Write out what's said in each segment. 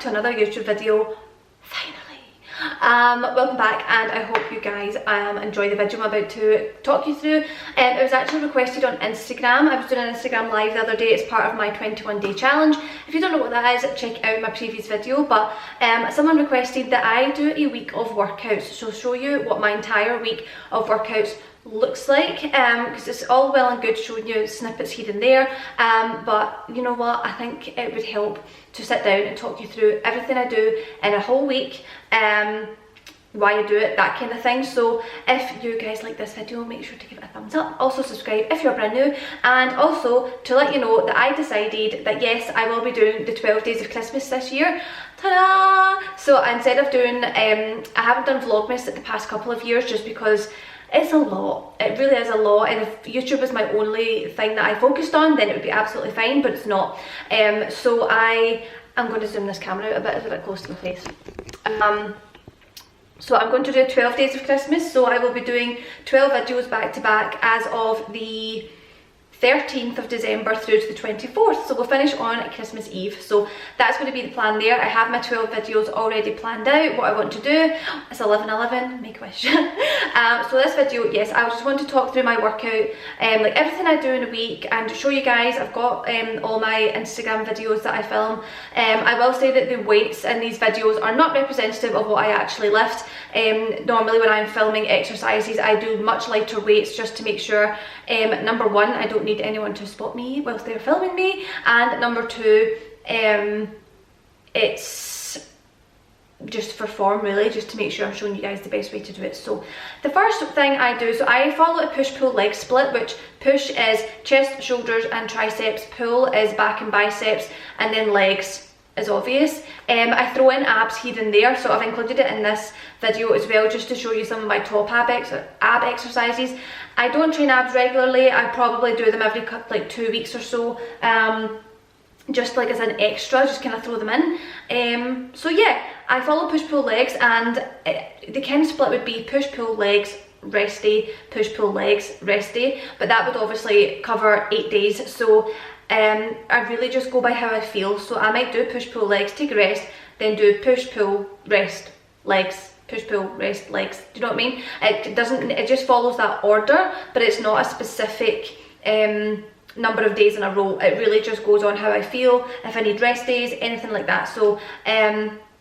to another YouTube video. Finally. Welcome back, and I hope you guys enjoy the video I'm about to talk you through. It was actually requested on Instagram. I was doing an Instagram live the other day. It's part of my 21-day challenge. If you don't know what that is, check out my previous video, but someone requested that I do a week of workouts, so show you what my entire week of workouts looks like, because it's all well and good showing you snippets here and there, but you know what, I think it would help to sit down and talk you through everything I do in a whole week, why I do it, that kind of thing. So if you guys like this video, make sure to give it a thumbs up. Also subscribe if you're brand new, and also to let you know that I decided that yes, I will be doing the 12 days of Christmas this year. Ta-da! So instead of doing, I haven't done Vlogmas the past couple of years just because it's a lot. It really is a lot, and if YouTube is my only thing that I focused on, then it would be absolutely fine, but it's not. So I'm going to zoom this camera out a bit, it's a bit close to my face. So I'm going to do 12 days of Christmas, so I will be doing 12 videos back to back as of the 13th of December through to the 24th, so we'll finish on Christmas Eve. So that's going to be the plan there. I have my 12 videos already planned out, what I want to do. It's 11/11, make a wish. So this video, yes, I just want to talk through my workout, like everything I do in a week, and show you guys. I've got all my Instagram videos that I film. I will say that the weights in these videos are not representative of what I actually lift. Normally when I'm filming exercises, I do much lighter weights just to make sure, number one, I don't need anyone to spot me whilst they're filming me, and number two, it's just for form, really, just to make sure I'm showing you guys the best way to do it. So the first thing I do, so I follow a push-pull leg split, which push is chest, shoulders and triceps, pull is back and biceps, and then legs is obvious. I throw in abs here and there, so I've included it in this video as well, just to show you some of my top ab exercises. I don't train abs regularly. I probably do them every like 2 weeks or so, just like as an extra, just kind of throw them in. So yeah, I follow push-pull legs, and the kind of split would be push-pull legs, rest day, push-pull legs, rest day, but that would obviously cover 8 days. So I really just go by how I feel. So I might do push-pull legs, take a rest, then do push-pull, rest, legs, push-pull, rest, legs. Do you know what I mean? It just follows that order, but it's not a specific number of days in a row. It really just goes on how I feel, if I need rest days, anything like that. So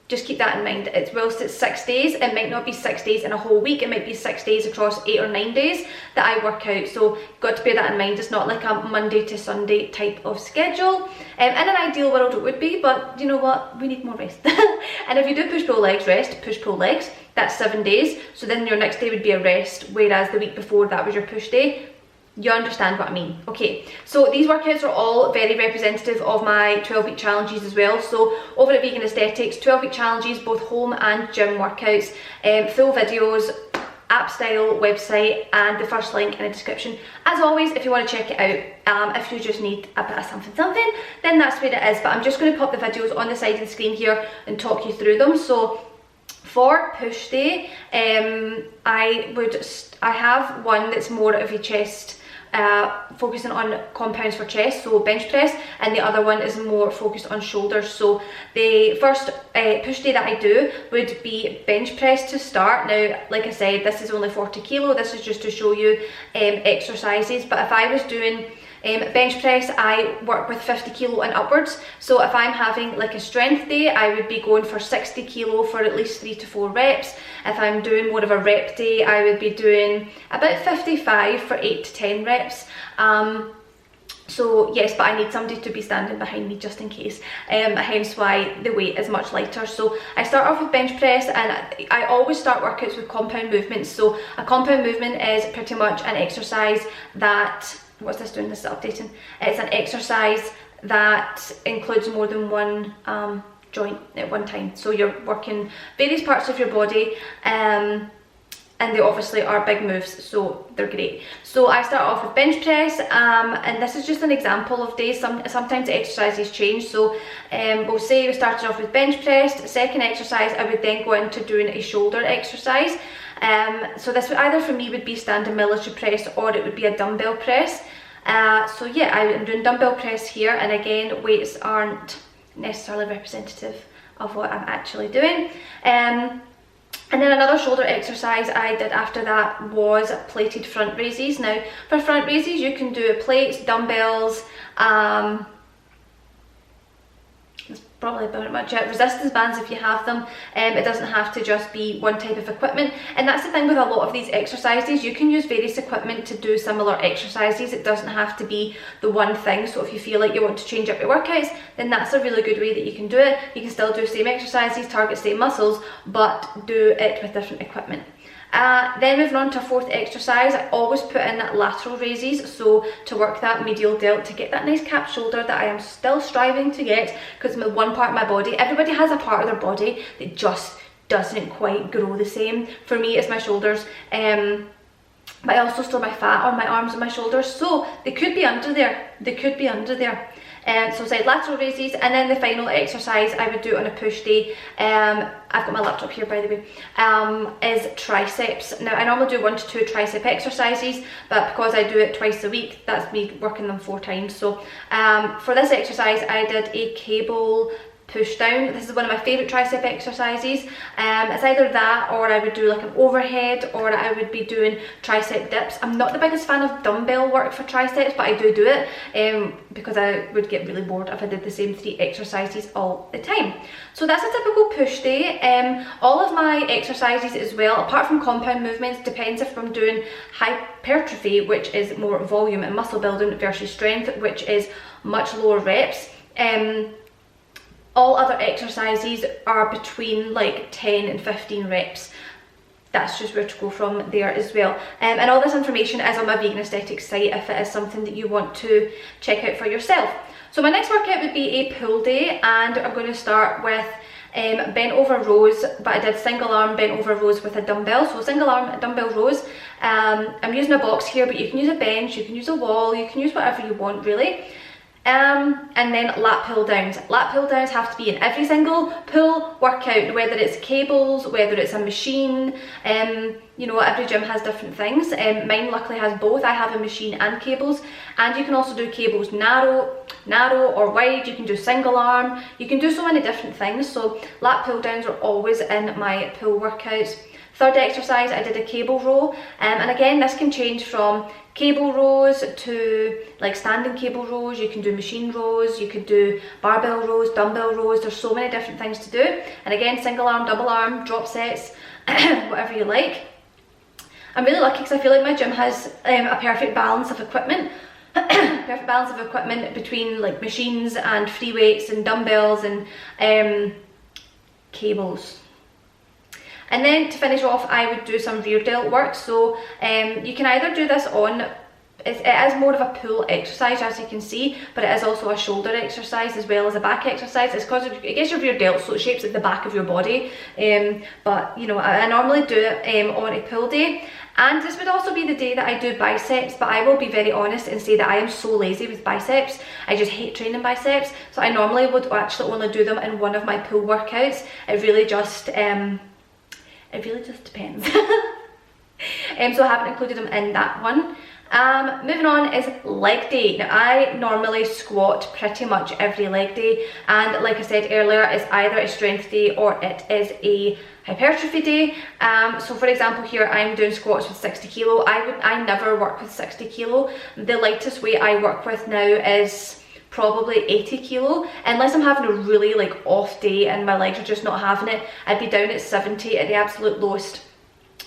just keep that in mind. Whilst it's 6 days, it might not be 6 days in a whole week, it might be 6 days across 8 or 9 days that I work out. So got to bear that in mind. It's not like a Monday to Sunday type of schedule. In an ideal world it would be, but you know what, we need more rest. And if you do push-pull legs, rest, push-pull legs, that's 7 days. So then your next day would be a rest, whereas the week before that was your push day. You understand what I mean. Okay, so these workouts are all very representative of my 12-week challenges as well. So over at Vegan Aesthetics, 12-week challenges, both home and gym workouts, full videos, app style website, and the first link in the description. As always, if you want to check it out, if you just need a bit of something, then that's where it is. But I'm just going to pop the videos on the side of the screen here and talk you through them. So for push day, I have one that's more of a chest, focusing on compounds for chest, so bench press, and the other one is more focused on shoulders. So the first push day that I do would be bench press to start. Now, like I said, this is only 40 kilo, this is just to show you exercises, but if I was doing bench press, I work with 50 kilo and upwards. So if I'm having like a strength day, I would be going for 60 kilo for at least 3 to 4 reps. If I'm doing more of a rep day, I would be doing about 55 for 8 to 10 reps. So yes, but I need somebody to be standing behind me just in case, hence why the weight is much lighter. So I start off with bench press, and I always start workouts with compound movements. So a compound movement is pretty much an exercise that, what's this doing? This is updating. It's an exercise that includes more than one joint at one time. So you're working various parts of your body, and they obviously are big moves, so they're great. So I start off with bench press, and this is just an example of days. Sometimes the exercises change. So we'll say we started off with bench press. Second exercise, I would then go into doing a shoulder exercise. So this would either for me would be standing military press, or it would be a dumbbell press. So yeah, I'm doing dumbbell press here, and again, weights aren't necessarily representative of what I'm actually doing. And then another shoulder exercise I did after that was plated front raises. Now for front raises you can do plates, dumbbells, that's probably about much it. Resistance bands if you have them. It doesn't have to just be one type of equipment, and that's the thing with a lot of these exercises. You can use various equipment to do similar exercises. It doesn't have to be the one thing. So if you feel like you want to change up your workouts, then that's a really good way that you can do it. You can still do same exercises, target same muscles, but do it with different equipment. Then moving on to a fourth exercise, I always put in lateral raises, so to work that medial delt, to get that nice cap shoulder that I am still striving to get, because one part of my body, everybody has a part of their body that just doesn't quite grow the same. For me it's my shoulders, but I also store my fat on my arms and my shoulders, so they could be under there, so side lateral raises. And then the final exercise I would do on a push day, I've got my laptop here by the way, is triceps. Now I normally do 1 to 2 tricep exercises, but because I do it twice a week, that's me working them 4 times. So for this exercise I did a cable push down. This is one of my favourite tricep exercises. It's either that, or I would do like an overhead, or I would be doing tricep dips. I'm not the biggest fan of dumbbell work for triceps, but I do it because I would get really bored if I did the same 3 exercises all the time. So that's a typical push day. All of my exercises as well, apart from compound movements, depends if I'm doing hypertrophy, which is more volume and muscle building, versus strength, which is much lower reps. All other exercises are between like 10 and 15 reps. That's just where to go from there as well. And all this information is on my Vegan Aesthetics site if it is something that you want to check out for yourself. So my next workout would be a pull day, and I'm going to start with bent over rows, but I did single arm bent over rows with a dumbbell. So single arm dumbbell rows. I'm using a box here, but you can use a bench, you can use a wall, you can use whatever you want really. And then lat pull downs. Lat pull downs have to be in every single pull workout, whether it's cables, whether it's a machine. You know, every gym has different things. Mine luckily has both. I have a machine and cables, and you can also do cables narrow or wide. You can do single arm, you can do so many different things. So lat pull downs are always in my pull workouts. Third exercise, I did a cable row, and again this can change from cable rows to like standing cable rows. You can do machine rows, you could do barbell rows, dumbbell rows. There's so many different things to do, and again single arm, double arm, drop sets, whatever you like. I'm really lucky because I feel like my gym has a perfect balance of equipment. Perfect balance of equipment between like machines and free weights and dumbbells and cables. And then to finish off, I would do some rear delt work. So you can either do this on, it is more of a pull exercise as you can see, but it is also a shoulder exercise as well as a back exercise. It's because it gets your rear delt, so it shapes at the back of your body. But you know, I normally do it on a pull day. And this would also be the day that I do biceps, but I will be very honest and say that I am so lazy with biceps. I just hate training biceps. So I normally would actually only do them in one of my pull workouts. It really just depends. So I haven't included them in that one. Moving on is leg day. Now I normally squat pretty much every leg day, and like I said earlier, it's either a strength day or it is a hypertrophy day. So for example here I'm doing squats with 60 kilo. I never work with 60 kilo. The lightest weight I work with now is probably 80 kilo, unless I'm having a really like off day and my legs are just not having it. I'd be down at 70 at the absolute lowest,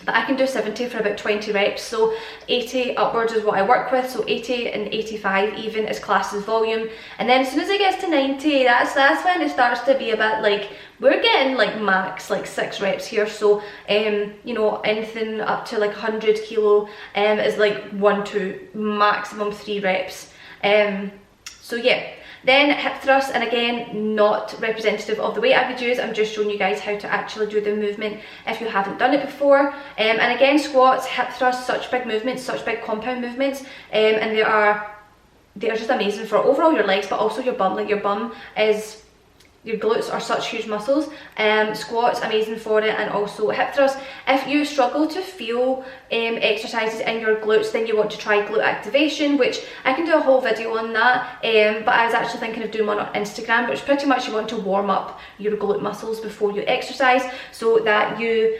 but I can do 70 for about 20 reps. So 80 upwards is what I work with, so 80 and 85 even is classed as volume. And then as soon as it gets to 90, that's when it starts to be a bit like, we're getting like max like 6 reps here. So you know, anything up to like 100 kilo is like 1 to maximum 3 reps. So yeah, then hip thrusts, and again not representative of the weight I would use, I'm just showing you guys how to actually do the movement if you haven't done it before. And again, squats, hip thrusts, such big movements, such big compound movements, and they are just amazing for overall your legs, but also your bum. Like your bum is your glutes are such huge muscles. Squats, amazing for it, and also hip thrusts. If you struggle to feel exercises in your glutes, then you want to try glute activation, which I can do a whole video on that, but I was actually thinking of doing one on Instagram, which pretty much you want to warm up your glute muscles before you exercise so that you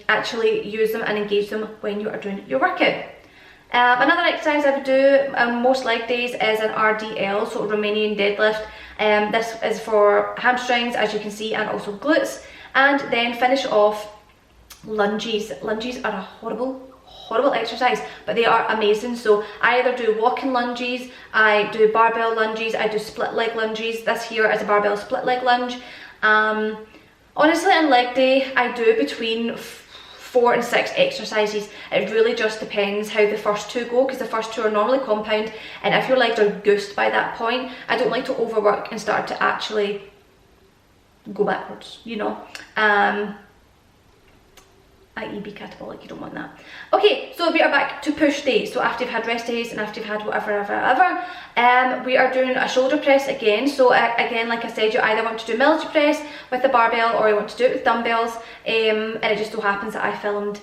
actually use them and engage them when you are doing your workout. Another exercise I would do most leg days is an RDL, so Romanian deadlift. This is for hamstrings, as you can see, and also glutes. And then finish off lunges. Lunges are a horrible exercise, but they are amazing. So I either do walking lunges, I do barbell lunges, I do split leg lunges. This here is a barbell split leg lunge. Honestly, on leg day, I do between 4 and 6 exercises. It really just depends how the first 2 go, because the first 2 are normally compound, and if your legs are goosed by that point, I don't like to overwork and start to actually go backwards, you know. i.e. be catabolic, you don't want that. Okay, so we are back to push days. So after you've had rest days and after you've had whatever, we are doing a shoulder press again. So again, like I said, you either want to do military press with the barbell or you want to do it with dumbbells, and it just so happens that I filmed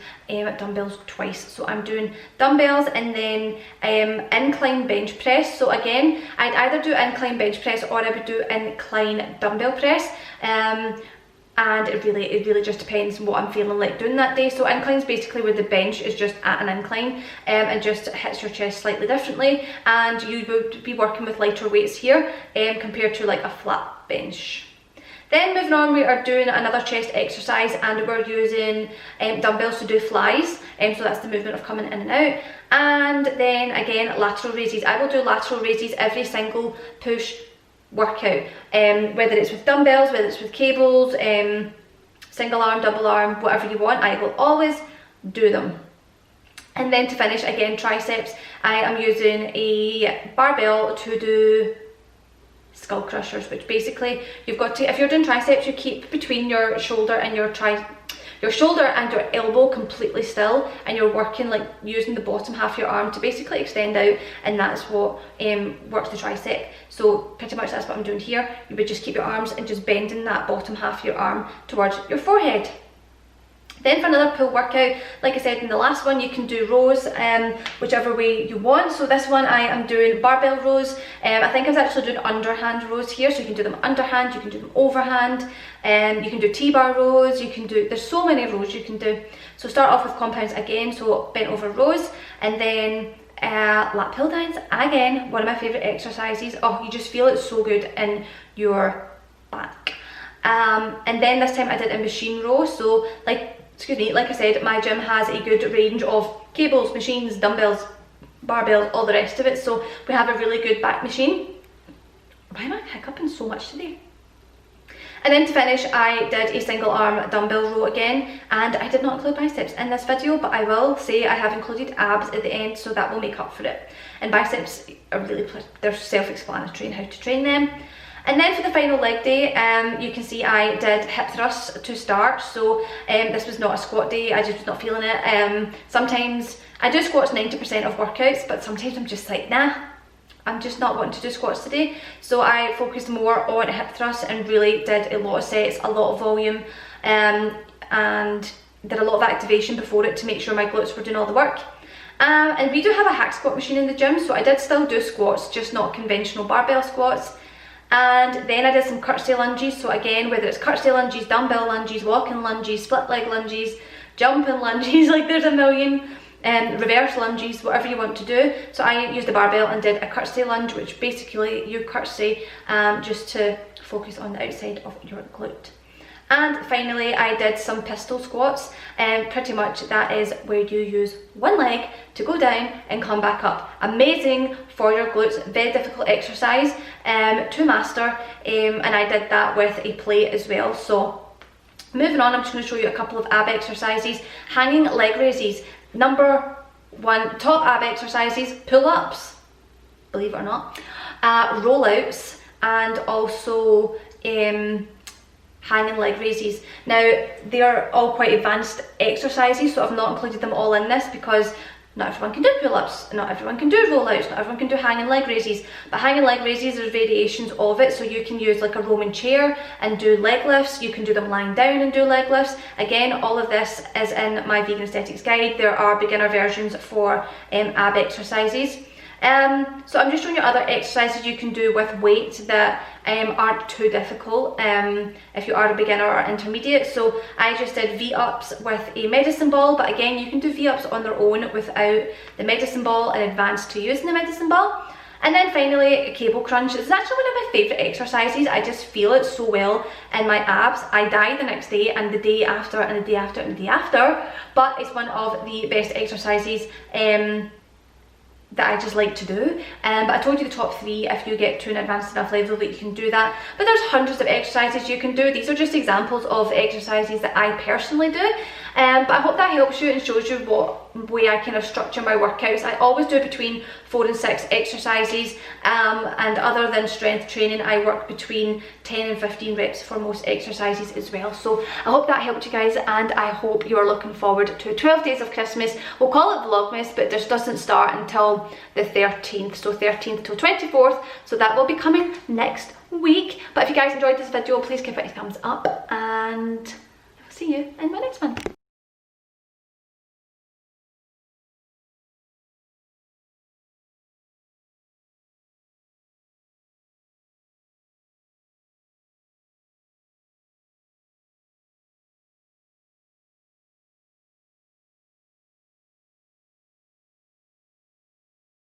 dumbbells twice. So I'm doing dumbbells and then incline bench press. So again, I'd either do incline bench press or I would do incline dumbbell press. And it really just depends on what I'm feeling like doing that day. So incline's basically where the bench is just at an incline and just hits your chest slightly differently, and you would be working with lighter weights here compared to like a flat bench. Then moving on, we are doing another chest exercise, and we're using dumbbells to do flies, so that's the movement of coming in and out. And then again, lateral raises. I will do lateral raises every single push workout, whether it's with dumbbells, whether it's with cables, single arm, double arm, whatever you want, I will always do them. And then to finish, again, triceps, I am using a barbell to do skull crushers, which basically you've got to, if you're doing triceps, you keep between your shoulder and your shoulder and your elbow completely still, and you're working like using the bottom half of your arm to basically extend out, and that's what works the tricep. So pretty much that's what I'm doing here. You would just keep your arms and just bending that bottom half of your arm towards your forehead. Then for another pull workout, like I said in the last one, you can do rows whichever way you want. So this one I am doing barbell rows. I think I was actually doing underhand rows here, so you can do them underhand, you can do them overhand, you can do T-bar rows, you can do, there's so many rows you can do. So start off with compounds again, so bent over rows, and then lat pull downs, again, one of my favourite exercises. Oh, you just feel it so good in your back. And then this time I did a machine row, so like I said, my gym has a good range of cables, machines, dumbbells, barbells, all the rest of it, so we have a really good back machine. Why am I hiccuping so much today? And then to finish, I did a single arm dumbbell row again, and I did not include biceps in this video, but I will say I have included abs at the end, so that will make up for it. And biceps are really, they're self-explanatory in how to train them. And then for the final leg day, you can see I did hip thrusts to start. So this was not a squat day, I just was not feeling it. Sometimes I do squats 90% of workouts, but sometimes I'm just like, nah, I'm just not wanting to do squats today. So I focused more on hip thrusts and really did a lot of sets, a lot of volume, and did a lot of activation before it to make sure my glutes were doing all the work. And we do have a hack squat machine in the gym, so I did still do squats, just not conventional barbell squats. And then I did some curtsy lunges, so again, whether it's curtsy lunges, dumbbell lunges, walking lunges, split leg lunges, jumping lunges, like there's a million, reverse lunges, whatever you want to do. So I used a barbell and did a curtsy lunge, which basically you curtsy just to focus on the outside of your glute. And finally, I did some pistol squats, and pretty much that is where you use one leg to go down and come back up. Amazing for your glutes, very difficult exercise to master, and I did that with a plate as well. So moving on, I'm just going to show you a couple of ab exercises. Hanging leg raises. Number one, top ab exercises, pull-ups, believe it or not, roll-outs, and also hanging leg raises. Now, they are all quite advanced exercises, so I've not included them all in this because Not everyone can do pull-ups, not everyone can do rollouts, not everyone can do hanging leg raises, but hanging leg raises, there's variations of it, so you can use like a Roman chair and do leg lifts, you can do them lying down and do leg lifts. Again, all of this is in my vegan aesthetics guide. There are beginner versions for ab exercises. So I'm just showing you other exercises you can do with weight that aren't too difficult if you are a beginner or intermediate. So I just did V-ups with a medicine ball, but again, you can do V-ups on their own without the medicine ball and advance to using the medicine ball. And then finally, a cable crunch. This is actually one of my favourite exercises. I just feel it so well in my abs. I die the next day and the day after and the day after and the day after, but it's one of the best exercises that I just like to do. But I told you the top 3 if you get to an advanced enough level that you can do that. But there's hundreds of exercises you can do. These are just examples of exercises that I personally do. But I hope that helps you and shows you what way I kind of structure my workouts. I always do between 4 and 6 exercises, and other than strength training, I work between 10 and 15 reps for most exercises as well. So I hope that helped you guys, and I hope you are looking forward to 12 days of Christmas. We'll call it Vlogmas, but this doesn't start until the 13th, so 13th till 24th, so that will be coming next week. But if you guys enjoyed this video, please give it a thumbs up, and I'll see you in my next one.